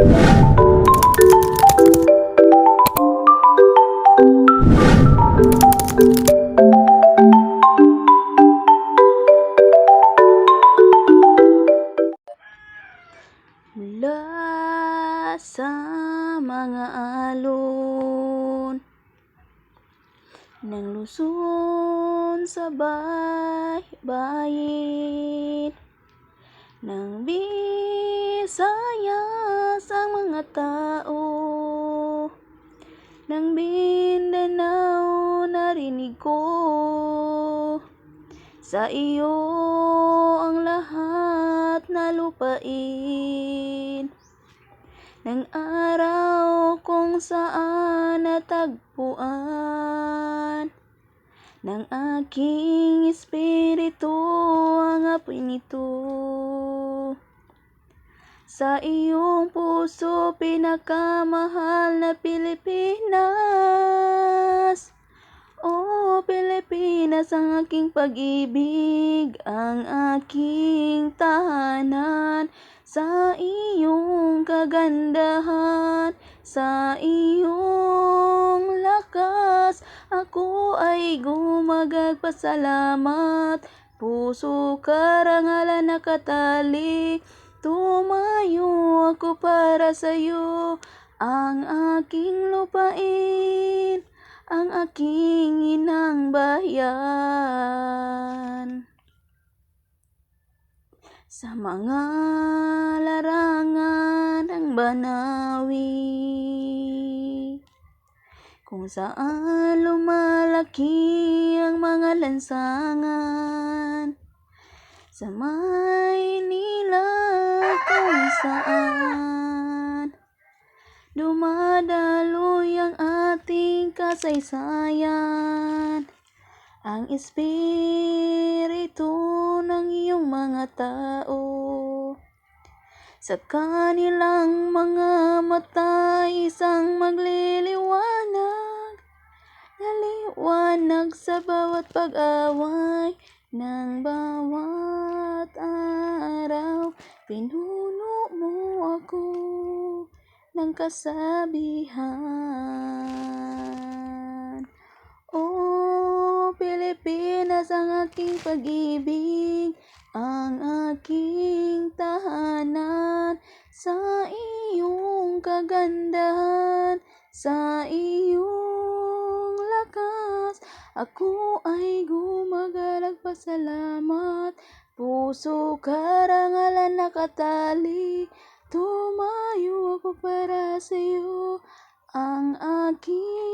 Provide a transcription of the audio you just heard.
Mula sa mga alon ng Luzon sa bayin ng Visayas ang mga tao ng Mindanao narinig ko sa iyo ang lahat na lupain ng araw kung saan natagpuan ng aking espiritu ang apoy nito. Sa iyong puso pinakamahal na Pilipinas, oh Pilipinas, ang aking pag-ibig, ang aking tahanan. Sa iyong kagandahan, sa iyong lakas, ako ay gumagpasalamat. Puso karangalan nakatali, tumayo ako para sa iyo. Ang aking lupain, ang aking inang bayan. Sa mga larangan ng Banawi, kung saan lumalaki ang mga lansangan, sa Maynila kung saan dumadaloy ang ating kasaysayan, ang espiritu ng iyong mga tao. Sa kanilang mga mata isang magliliwanag, naliwanag sa bawat pag-away ng bawat araw. Pinuno mo ako ng kasabihan. Oh Pilipinas, ang aking pag-ibig, ang aking tahanan. Sa iyong kagandahan, sa iyong lakas, ako ay gumagpasalamat. Puso karangalan nakatali, tumayo ako para sa iyo. Ang aking